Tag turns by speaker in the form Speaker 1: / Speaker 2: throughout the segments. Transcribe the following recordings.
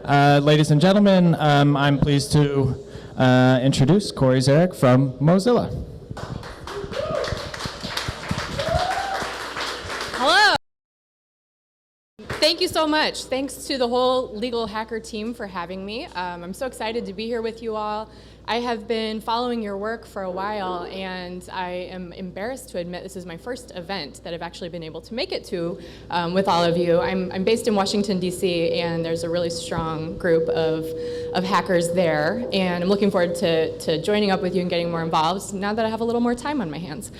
Speaker 1: Ladies and gentlemen, I'm pleased to introduce Cori Zarek from Mozilla.
Speaker 2: Hello. Thank you so much. Thanks to the whole Legal Hacker team for having me. I'm so excited to be here with you all. I have been following your work for a while, and I am embarrassed to admit this is my first event that I've actually been able to make it to with all of you. I'm based in Washington, D.C., and there's a really strong group of hackers there, and I'm looking forward to joining up with you and getting more involved now that I have a little more time on my hands.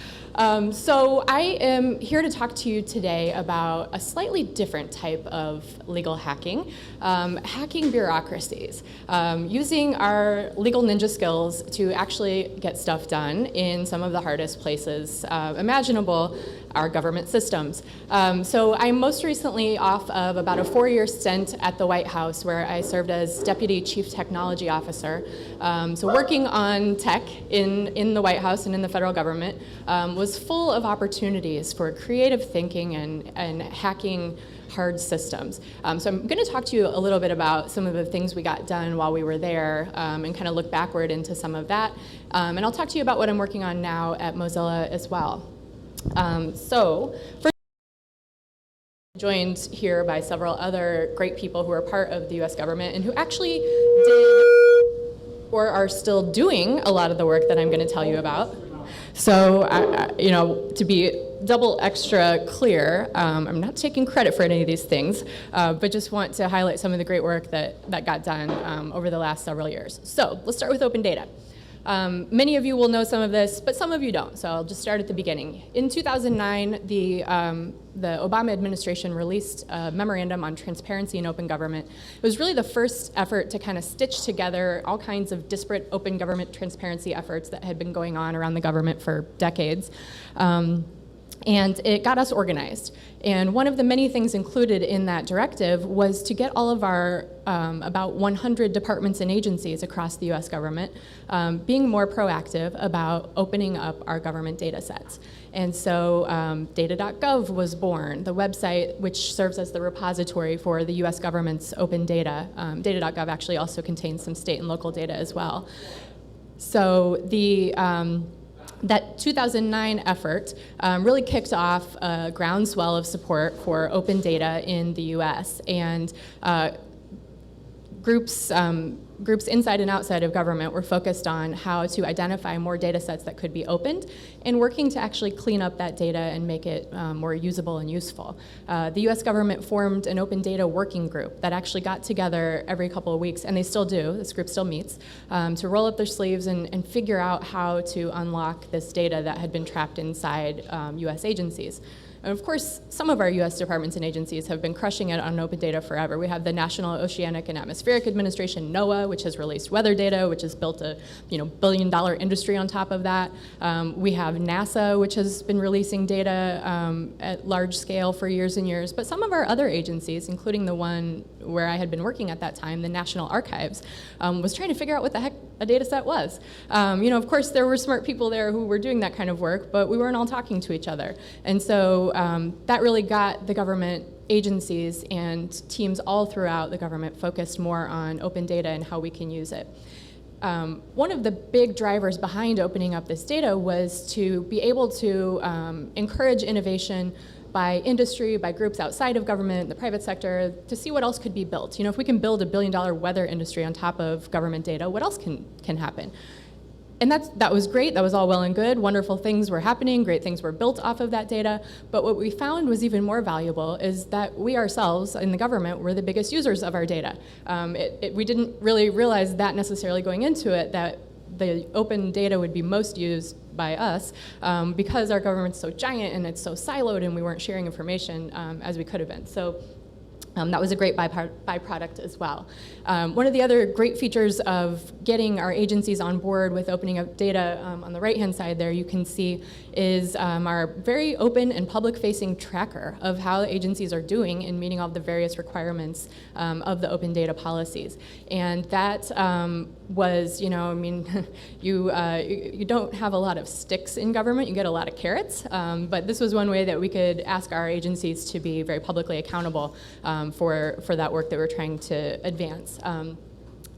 Speaker 2: So I am here to talk to you today about a slightly different type of legal hacking, hacking bureaucracies, using our legal ninja skills to actually get stuff done in some of the hardest places imaginable, our government systems. So I'm most recently off of about a 4-year stint at the White House where I served as Deputy Chief Technology Officer. So working on tech in the White House and in the federal government was full of opportunities for creative thinking and hacking hard systems. So I'm going to talk to you a little bit about some of the things we got done while we were there and kind of look backward into some of that. And I'll talk to you about what I'm working on now at Mozilla as well. So first, I'm joined here by several other great people who are part of the US government and who actually did or are still doing a lot of the work that I'm going to tell you about. So, you know, to be double extra clear, I'm not taking credit for any of these things, but just want to highlight some of the great work that got done over the last several years. So let's start with open data. Many of you will know some of this, but some of you don't, so I'll just start at the beginning. In 2009, the Obama administration released a memorandum on transparency in open government. It was really the first effort to kind of stitch together all kinds of disparate open government transparency efforts that had been going on around the government for decades. And it got us organized. And one of the many things included in that directive was to get all of our about 100 departments and agencies across the US government being more proactive about opening up our government data sets. And so data.gov was born, the website which serves as the repository for the US government's open data. Data.gov actually also contains some state and local data as well. So that 2009 effort really kicked off a groundswell of support for open data in the US, and groups inside and outside of government were focused on how to identify more data sets that could be opened and working to actually clean up that data and make it more usable and useful. The US government formed an open data working group that actually got together every couple of weeks, and they still do, this group still meets, to roll up their sleeves and figure out how to unlock this data that had been trapped inside US agencies. And of course, some of our US departments and agencies have been crushing it on open data forever. We have the National Oceanic and Atmospheric Administration, NOAA, which has released weather data, which has built a billion-dollar industry on top of that. We have NASA, which has been releasing data at large scale for years and years. But some of our other agencies, including the one where I had been working at that time, the National Archives, was trying to figure out what the heck a data set was. Of course, there were smart people there who were doing that kind of work, but we weren't all talking to each other. And so that really got the government agencies and teams all throughout the government focused more on open data and how we can use it. One of the big drivers behind opening up this data was to be able to encourage innovation by industry, by groups outside of government, the private sector, to see what else could be built. If we can build $1 billion weather industry on top of government data, what else can happen? And that was great, that was all well and good, wonderful things were happening, great things were built off of that data, but what we found was even more valuable is that we ourselves in the government were the biggest users of our data. We didn't really realize that necessarily going into it, that the open data would be most used by us because our government's so giant and it's so siloed and we weren't sharing information as we could have been. So that was a great byproduct as well. One of the other great features of getting our agencies on board with opening up data on the right-hand side there, you can see, is our very open and public-facing tracker of how agencies are doing in meeting all the various requirements of the open data policies. And that was, you don't have a lot of sticks in government, you get a lot of carrots, but this was one way that we could ask our agencies to be very publicly accountable for that work that we're trying to advance.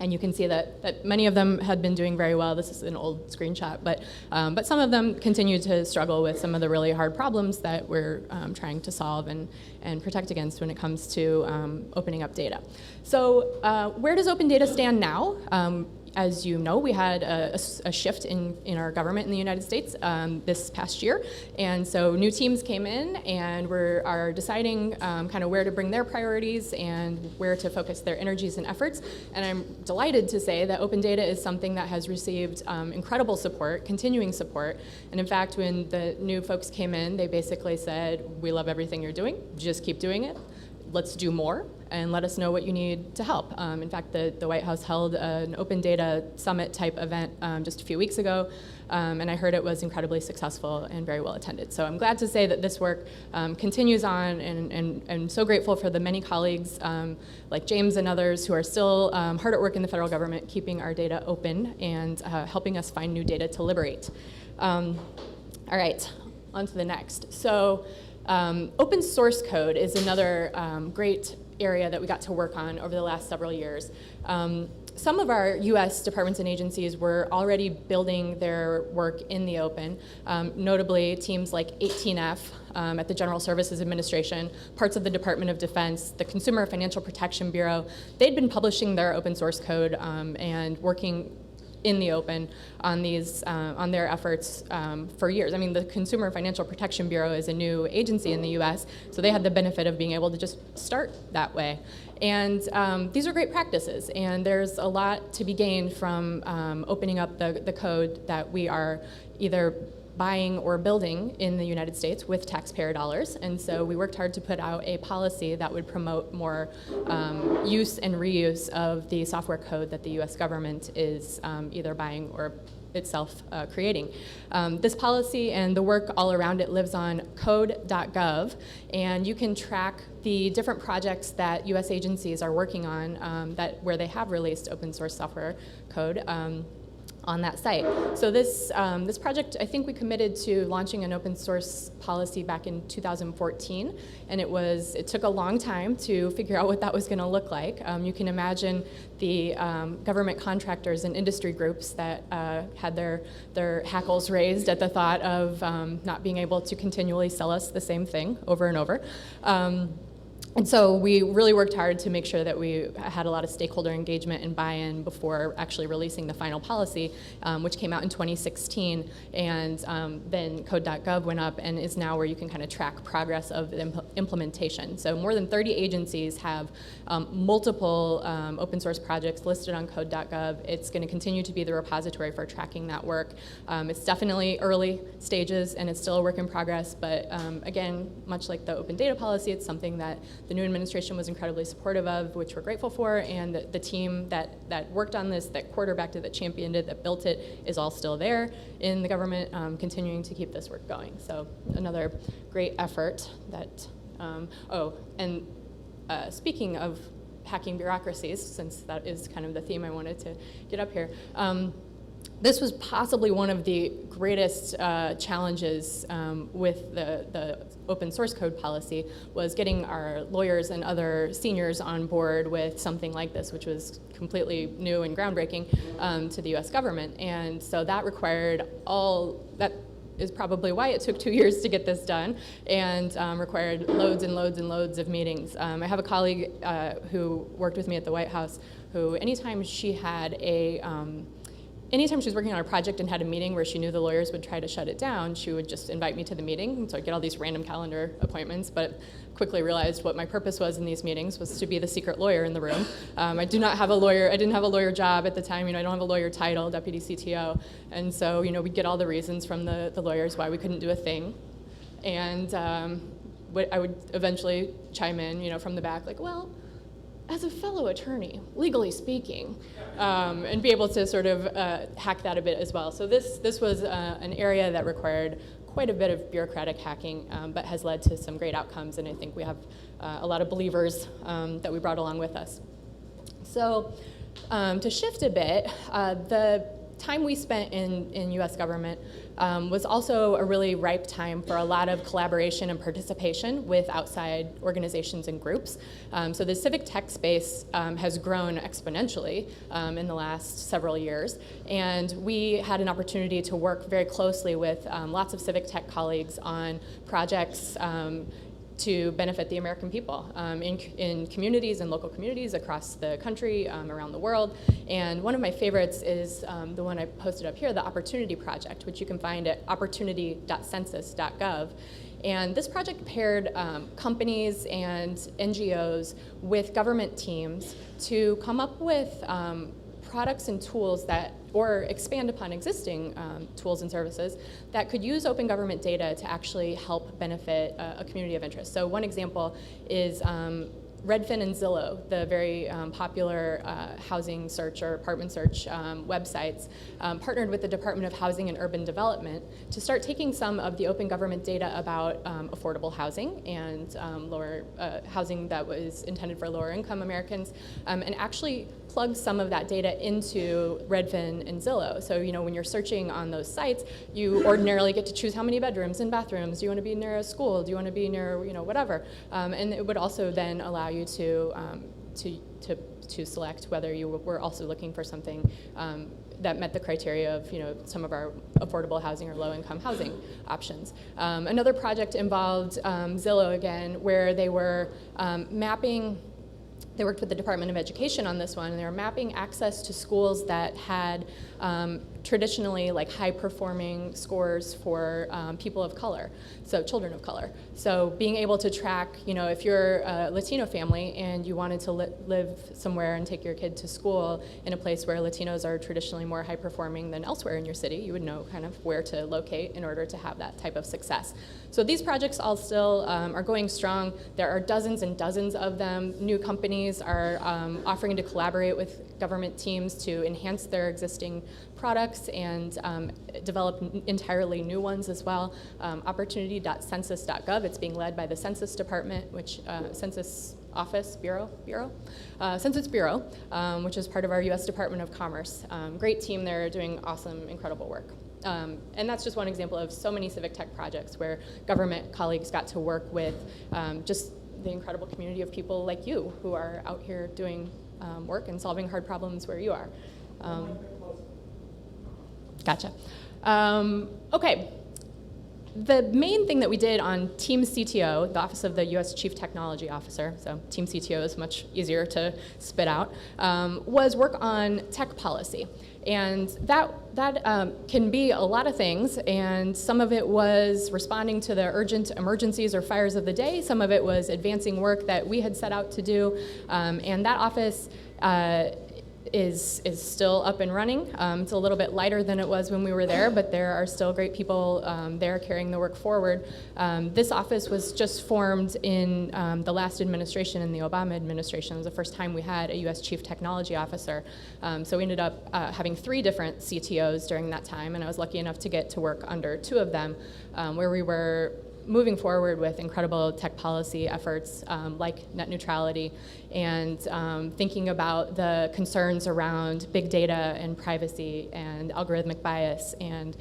Speaker 2: And you can see that many of them had been doing very well. This is an old screenshot, but some of them continue to struggle with some of the really hard problems that we're trying to solve and protect against when it comes to opening up data. So where does open data stand now? As you know, we had a shift in our government in the United States this past year, and so new teams came in and are deciding kind of where to bring their priorities and where to focus their energies and efforts. And I'm delighted to say that open data is something that has received incredible support, continuing support. And in fact, when the new folks came in, they basically said, "We love everything you're doing. Just keep doing it. Let's do more, and let us know what you need to help." In fact, the White House held an open data summit type event just a few weeks ago, and I heard it was incredibly successful and very well attended. So I'm glad to say that this work continues on, and so grateful for the many colleagues like James and others who are still hard at work in the federal government, keeping our data open and helping us find new data to liberate. All right, on to the next. So. Open source code is another great area that we got to work on over the last several years. Some of our US departments and agencies were already building their work in the open, notably teams like 18F at the General Services Administration, parts of the Department of Defense, the Consumer Financial Protection Bureau. They'd been publishing their open source code and working in the open on these on their efforts for years. I mean, the Consumer Financial Protection Bureau is a new agency in the U.S., so they had the benefit of being able to just start that way. And these are great practices, and there's a lot to be gained from opening up the code that we are either buying or building in the United States with taxpayer dollars. And so we worked hard to put out a policy that would promote more use and reuse of the software code that the US government is either buying or itself creating. This policy and the work all around it lives on code.gov, and you can track the different projects that US agencies are working on where they have released open source software code on that site. So this project, I think we committed to launching an open source policy back in 2014, and it took a long time to figure out what that was going to look like. You can imagine the government contractors and industry groups that had their hackles raised at the thought of not being able to continually sell us the same thing over and over. And so we really worked hard to make sure that we had a lot of stakeholder engagement and buy-in before actually releasing the final policy, which came out in 2016. And then code.gov went up and is now where you can kind of track progress of the implementation. So more than 30 agencies have multiple open source projects listed on code.gov. It's going to continue to be the repository for tracking that work. It's definitely early stages and it's still a work in progress, but again, much like the open data policy, it's something that the new administration was incredibly supportive of, which we're grateful for, and the team that worked on this, that quarterbacked it, that championed it, that built it, is all still there in the government, continuing to keep this work going. So another great effort that, speaking of hacking bureaucracies, since that is kind of the theme I wanted to get up here, this was possibly one of the greatest challenges with the open source code policy, was getting our lawyers and other seniors on board with something like this, which was completely new and groundbreaking to the US government. And so that is probably why it took 2 years to get this done, and required loads and loads and loads of meetings. I have a colleague who worked with me at the White House who anytime she was working on a project and had a meeting where she knew the lawyers would try to shut it down, she would just invite me to the meeting. And so I'd get all these random calendar appointments, but quickly realized what my purpose was in these meetings was to be the secret lawyer in the room. I didn't have a lawyer job at the time. I don't have a lawyer title, deputy CTO. And so, we'd get all the reasons from the lawyers why we couldn't do a thing. And I would eventually chime in, from the back, like, well, as a fellow attorney, legally speaking, and be able to sort of hack that a bit as well. So this was an area that required quite a bit of bureaucratic hacking, but has led to some great outcomes, and I think we have a lot of believers that we brought along with us. So to shift a bit, time we spent in US government was also a really ripe time for a lot of collaboration and participation with outside organizations and groups. So the civic tech space has grown exponentially in the last several years, and we had an opportunity to work very closely with lots of civic tech colleagues on projects to benefit the American people in communities and local communities across the country, around the world. And one of my favorites is the one I posted up here, the Opportunity Project, which you can find at opportunity.census.gov. And this project paired companies and NGOs with government teams to come up with products and tools that, or expand upon existing tools and services that could use open government data to actually help benefit a community of interest. So one example is Redfin and Zillow, the very popular housing search or apartment search websites, partnered with the Department of Housing and Urban Development to start taking some of the open government data about affordable housing and lower housing that was intended for lower income Americans, and actually plug some of that data into Redfin and Zillow. So, you know, when you're searching on those sites, you ordinarily get to choose how many bedrooms and bathrooms. Do you want to be near a school? Do you want to be near, you know, whatever? And it would also then allow you to select whether you were also looking for something that met the criteria of, you know, some of our affordable housing or low-income housing options. Another project involved Zillow again, where they were mapping. They worked with the Department of Education on this one, and they were mapping access to schools that had traditionally like high-performing scores for people of color, so children of color. So being able to track, you know, if you're a Latino family and you wanted to live somewhere and take your kid to school in a place where Latinos are traditionally more high-performing than elsewhere in your city, you would know kind of where to locate in order to have that type of success. So these projects all still are going strong. There are dozens and dozens of them. New companies are offering to collaborate with government teams to enhance their existing products and develop entirely new ones as well. Opportunity.census.gov, it's being led by the Census Department, which Census Office Bureau, Census Bureau, which is part of our U.S. Department of Commerce. Great team there doing awesome, incredible work. And that's just one example of so many civic tech projects where government colleagues got to work with just the incredible community of people like you who are out here doing work and solving hard problems where you are. Gotcha. Okay. The main thing that we did on Team CTO, the Office of the U.S. Chief Technology Officer, so Team CTO is much easier to spit out, was work on tech policy. And that can be a lot of things, and some of it was responding to the urgent emergencies or fires of the day. Some of it was advancing work that we had set out to do, and that office is still up and running. It's a little bit lighter than it was when we were there, but there are still great people there carrying the work forward. This office was just formed in the last administration, in the Obama administration. It was the first time we had a U.S. Chief Technology Officer. So we ended up having 3 different CTOs during that time, and I was lucky enough to get to work under 2 of them, where we were moving forward with incredible tech policy efforts like net neutrality and thinking about the concerns around big data and privacy and algorithmic bias and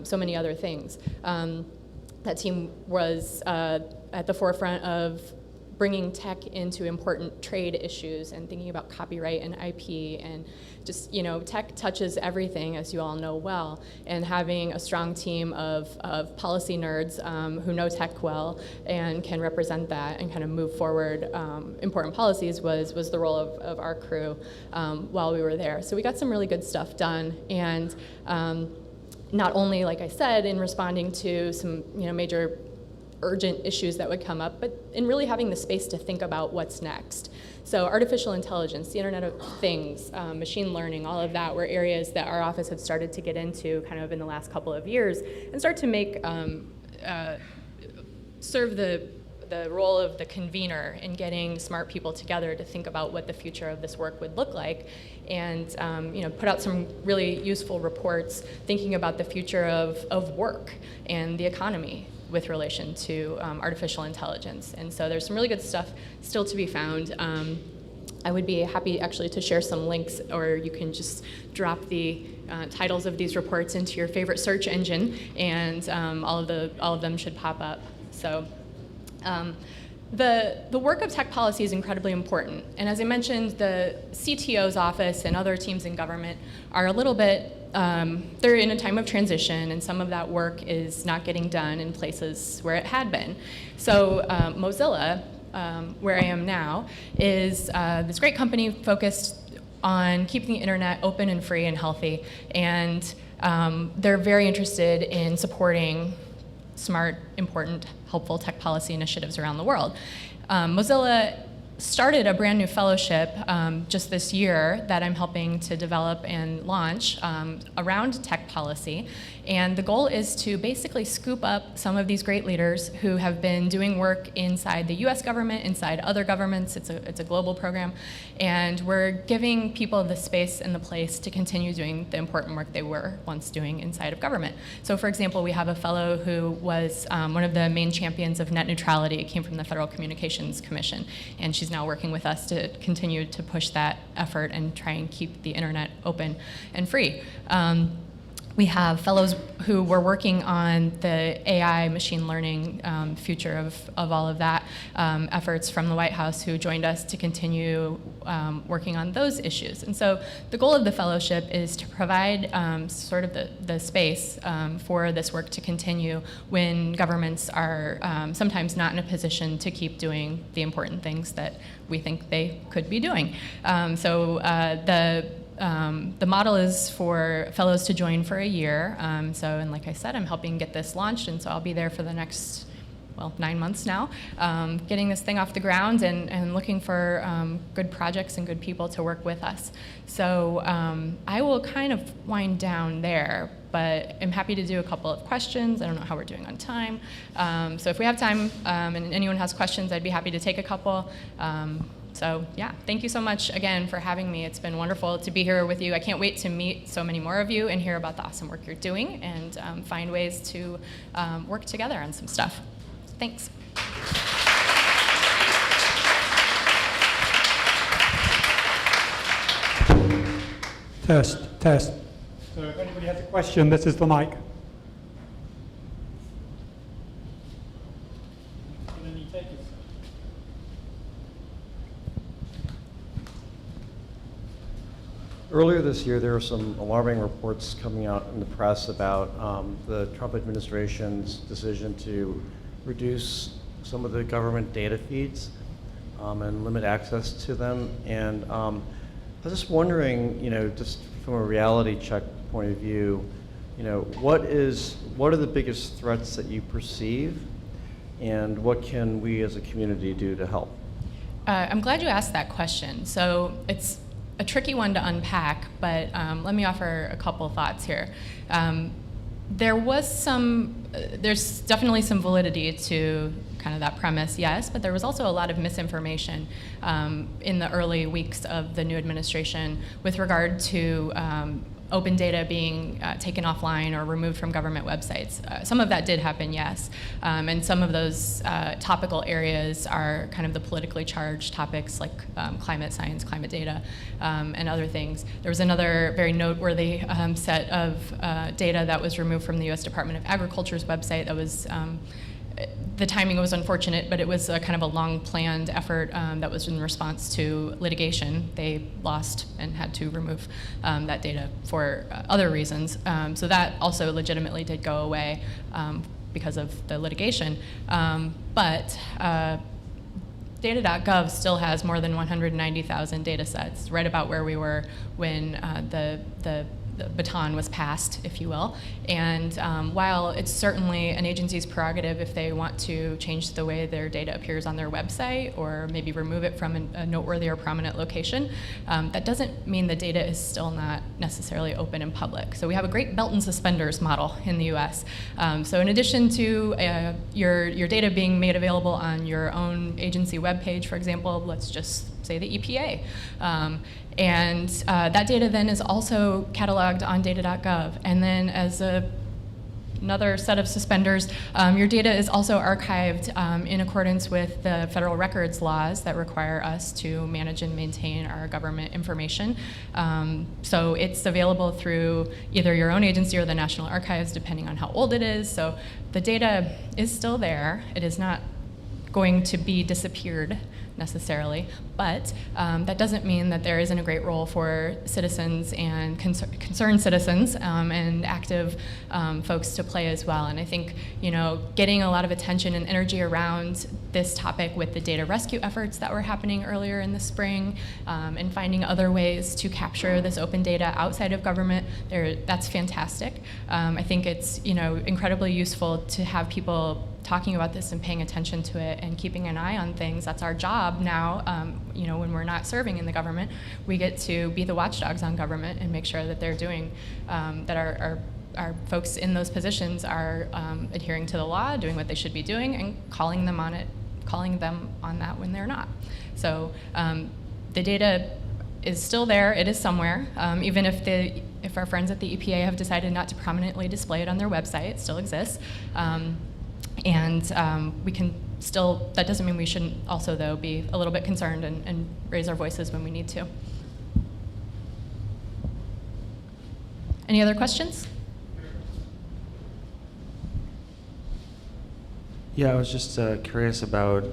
Speaker 2: so many other things. That team was at the forefront of bringing tech into important trade issues and thinking about copyright and IP, and just, you know, tech touches everything, as you all know well, and having a strong team of policy nerds who know tech well and can represent that and kind of move forward important policies was the role of our crew while we were there. So we got some really good stuff done, and not only, like I said, in responding to some, you know, major urgent issues that would come up, but in really having the space to think about what's next. So artificial intelligence, the Internet of Things, machine learning, all of that were areas that our office had started to get into kind of in the last couple of years and start to make, serve the role of the convener in getting smart people together to think about what the future of this work would look like, and you know, put out some really useful reports thinking about the future of work and the economy with relation to artificial intelligence. And so there's some really good stuff still to be found. I would be happy actually to share some links, or you can just drop the titles of these reports into your favorite search engine, and all of them should pop up. So. The work of tech policy is incredibly important, and as I mentioned, the CTO's office and other teams in government are a little bit, they're in a time of transition, and some of that work is not getting done in places where it had been. So Mozilla, where I am now, is this great company focused on keeping the internet open and free and healthy, and they're very interested in supporting smart, important, helpful tech policy initiatives around the world. Mozilla started a brand new fellowship just this year that I'm helping to develop and launch around tech policy. And the goal is to basically scoop up some of these great leaders who have been doing work inside the US government, inside other governments. It's a global program. And we're giving people the space and the place to continue doing the important work they were once doing inside of government. So for example, we have a fellow who was one of the main champions of net neutrality. It came from the Federal Communications Commission. And she's now working with us to continue to push that effort and try and keep the internet open and free. We have fellows who were working on the AI machine learning future of all of that efforts from the White House who joined us to continue working on those issues. And so the goal of the fellowship is to provide sort of the space for this work to continue when governments are sometimes not in a position to keep doing the important things that we think they could be doing. The model is for fellows to join for a year. And like I said, I'm helping get this launched, and so I'll be there for the next, 9 months now, getting this thing off the ground and looking for good projects and good people to work with us. So I will kind of wind down there, but I'm happy to do a couple of questions. I don't know how we're doing on time. So if we have time and anyone has questions, I'd be happy to take a couple. So yeah, thank you so much again for having me. It's been wonderful to be here with you. I can't wait to meet so many more of you and hear about the awesome work you're doing and find ways to work together on some stuff. Thanks.
Speaker 3: Test. So if anybody has a question, this is the mic. And then you take it.
Speaker 4: Earlier this year, there were some alarming reports coming out in the press about the Trump administration's decision to reduce some of the government data feeds and limit access to them. And I was just wondering, just from a reality check point of view, what are the biggest threats that you perceive, and what can we as a community do to help?
Speaker 2: I'm glad you asked that question. So it's a tricky one to unpack, but let me offer a couple thoughts here. There's definitely some validity to kind of that premise, yes, but there was also a lot of misinformation in the early weeks of the new administration with regard to open data being taken offline or removed from government websites. Some of that did happen, yes, and some of those topical areas are kind of the politically charged topics like climate science, climate data, and other things. There was another very noteworthy set of data that was removed from the US Department of Agriculture's website that was the timing was unfortunate, but it was a kind of a long-planned effort that was in response to litigation. They lost and had to remove that data for other reasons. So that also legitimately did go away because of the litigation. But data.gov still has more than 190,000 data sets, right about where we were when the baton was passed, if you will. And while it's certainly an agency's prerogative if they want to change the way their data appears on their website or maybe remove it from a noteworthy or prominent location, that doesn't mean the data is still not necessarily open and public. So we have a great belt and suspenders model in the US. So in addition to your data being made available on your own agency webpage, for example, let's just say the EPA. And that data then is also cataloged on data.gov. And then as a another set of suspenders. Your data is also archived in accordance with the federal records laws that require us to manage and maintain our government information. So it's available through either your own agency or the National Archives, depending on how old it is. So the data is still there. It is not going to be disappeared necessarily, but that doesn't mean that there isn't a great role for citizens and concerned citizens and active folks to play as well. And I think, getting a lot of attention and energy around this topic with the data rescue efforts that were happening earlier in the spring, and finding other ways to capture this open data outside of government, that's fantastic. I think it's, incredibly useful to have people talking about this and paying attention to it and keeping an eye on things. That's our job now. When we're not serving in the government, we get to be the watchdogs on government and make sure that they're doing, that our folks in those positions are adhering to the law, doing what they should be doing, and calling them on that when they're not. So the data is still there. It is somewhere, even if our friends at the EPA have decided not to prominently display it on their website, it still exists. We can still, that doesn't mean we shouldn't also, though, be a little bit concerned and raise our voices when we need to. Any other questions?
Speaker 5: Yeah, I was just curious about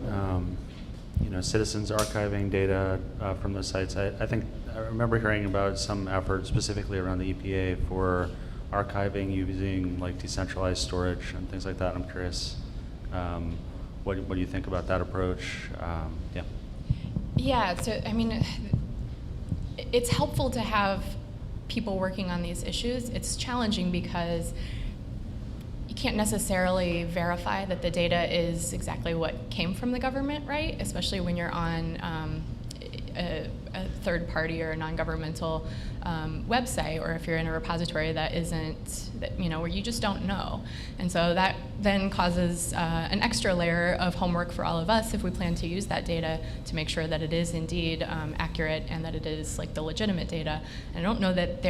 Speaker 5: citizens archiving data from the sites. I think I remember hearing about some effort specifically around the EPA for archiving using like decentralized storage and things like that. I'm curious, what do you think about that approach? Yeah.
Speaker 2: Yeah, so I mean, it's helpful to have people working on these issues. It's challenging because you can't necessarily verify that the data is exactly what came from the government, right? Especially when you're on a third party or a non-governmental website, or if you're in a repository that isn't, where you just don't know. And so that then causes an extra layer of homework for all of us if we plan to use that data to make sure that it is indeed accurate and that it is like the legitimate data. And I don't know that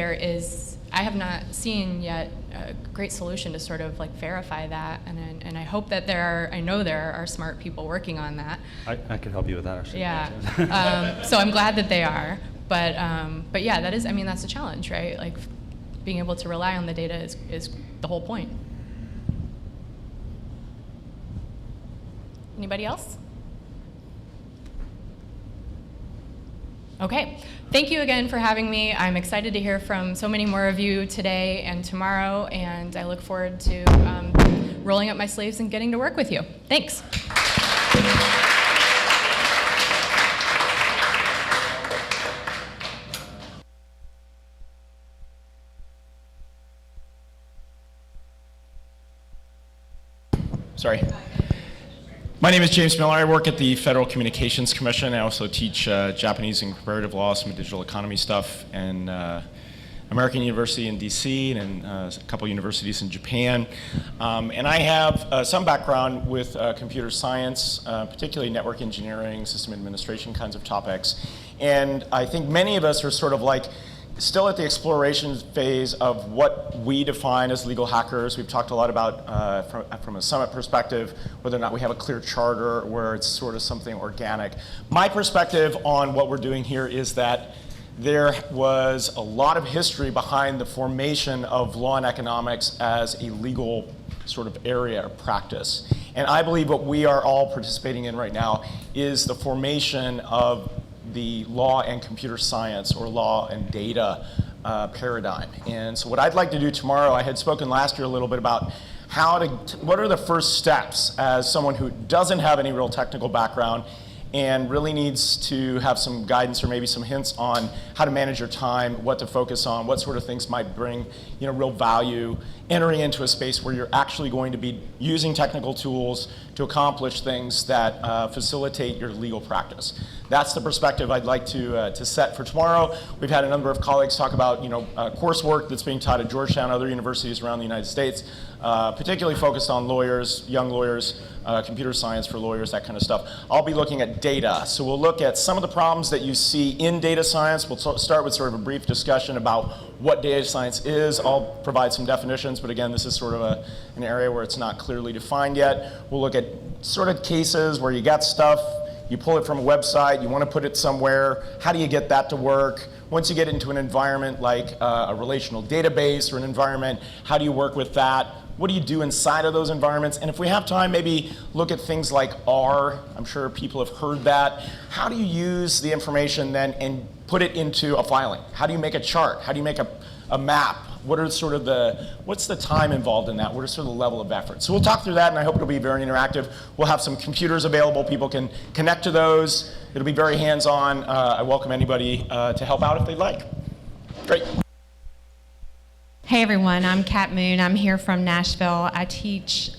Speaker 2: I have not seen yet a great solution to sort of like verify that, and I hope that I know there are smart people working on that.
Speaker 5: I could help you with that, actually.
Speaker 2: Yeah. So I'm glad that they are, but yeah, that's a challenge, right? Like being able to rely on the data is the whole point. Anybody else? Okay, thank you again for having me. I'm excited to hear from so many more of you today and tomorrow, and I look forward to rolling up my sleeves and getting to work with you. Thanks.
Speaker 1: Sorry. My name is James Miller. I work at the Federal Communications Commission. I also teach Japanese and comparative law, some digital economy stuff, and American University in DC and a couple universities in Japan. And I have some background with computer science, particularly network engineering, system administration kinds of topics. And I think many of us are sort of like still at the exploration phase of what we define as legal hackers. We've talked a lot about, from a summit perspective, whether or not we have a clear charter where it's sort of something organic. My perspective on what we're doing here is that there was a lot of history behind the formation of law and economics as a legal sort of area or practice. And I believe what we are all participating in right now is the formation of the law and computer science or law and data paradigm. And so what I'd like to do tomorrow, I had spoken last year a little bit about what are the first steps as someone who doesn't have any real technical background and really needs to have some guidance or maybe some hints on how to manage your time, what to focus on, what sort of things might bring real value, entering into a space where you're actually going to be using technical tools to accomplish things that facilitate your legal practice. That's the perspective I'd like to set for tomorrow. We've had a number of colleagues talk about coursework that's being taught at Georgetown and other universities around the United States, particularly focused on lawyers, young lawyers, computer science for lawyers, that kind of stuff. I'll be looking at data. So we'll look at some of the problems that you see in data science. We'll start with sort of a brief discussion about what data science is. I'll provide some definitions, but again, this is sort of an area where it's not clearly defined yet. We'll look at sort of cases where you got stuff, you pull it from a website, you want to put it somewhere. How do you get that to work? Once you get into an environment like a relational database or an environment, how do you work with that? What do you do inside of those environments? And if we have time, maybe look at things like R. I'm sure people have heard that. How do you use the information then and put it into a filing? How do you make a chart? How do you make a map? What are sort of what's the time involved in that? What is sort of the level of effort? So we'll talk through that, and I hope it'll be very interactive. We'll have some computers available. People can connect to those. It'll be very hands-on. I welcome anybody to help out if they'd like. Great.
Speaker 6: Hey everyone, I'm Kat Moon. I'm here from Nashville. I teach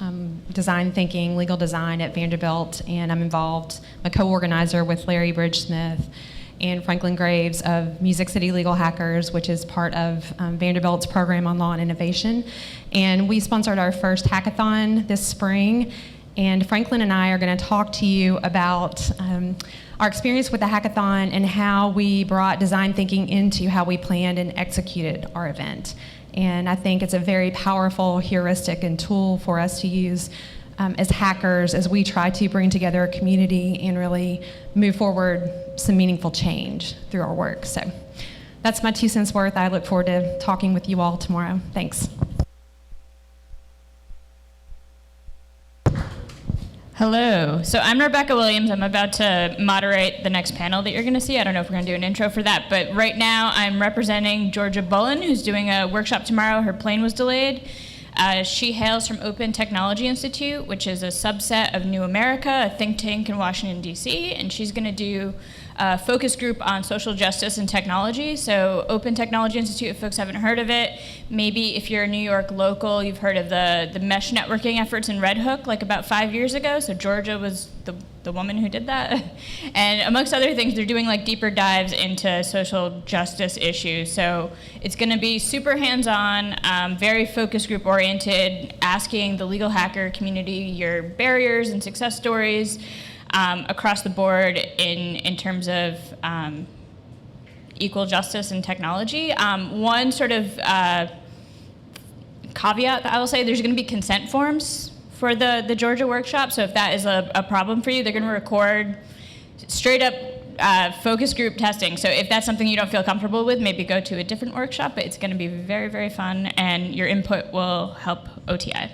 Speaker 6: design thinking, legal design at Vanderbilt, and I'm involved, I'm a co-organizer with Larry Bridge-Smith and Franklin Graves of Music City Legal Hackers, which is part of Vanderbilt's program on law and innovation. And we sponsored our first hackathon this spring, and Franklin and I are going to talk to you about our experience with the hackathon and how we brought design thinking into how we planned and executed our event. And I think it's a very powerful heuristic and tool for us to use as hackers as we try to bring together a community and really move forward some meaningful change through our work. So that's my 2 cents worth. I look forward to talking with you all tomorrow. Thanks.
Speaker 7: Hello. So I'm Rebecca Williams. I'm about to moderate the next panel that you're going to see. I don't know if we're going to do an intro for that, but right now I'm representing Georgia Bullen, who's doing a workshop tomorrow. Her plane was delayed. She hails from Open Technology Institute, which is a subset of New America, a think tank in Washington, D.C., and she's going to do a focus group on social justice and technology. So Open Technology Institute, if folks haven't heard of it, maybe if you're a New York local, you've heard of the mesh networking efforts in Red Hook like about 5 years ago. So Georgia was the woman who did that. And amongst other things, they're doing like deeper dives into social justice issues. So it's going to be super hands-on, very focus group oriented, asking the legal hacker community your barriers and success stories across the board in terms of equal justice and technology. One sort of caveat that I will say, there's going to be consent forms for the Georgia workshop. So if that is a problem for you, they're going to record straight up focus group testing. So if that's something you don't feel comfortable with, maybe go to a different workshop, but it's going to be very, very fun, and your input will help OTI.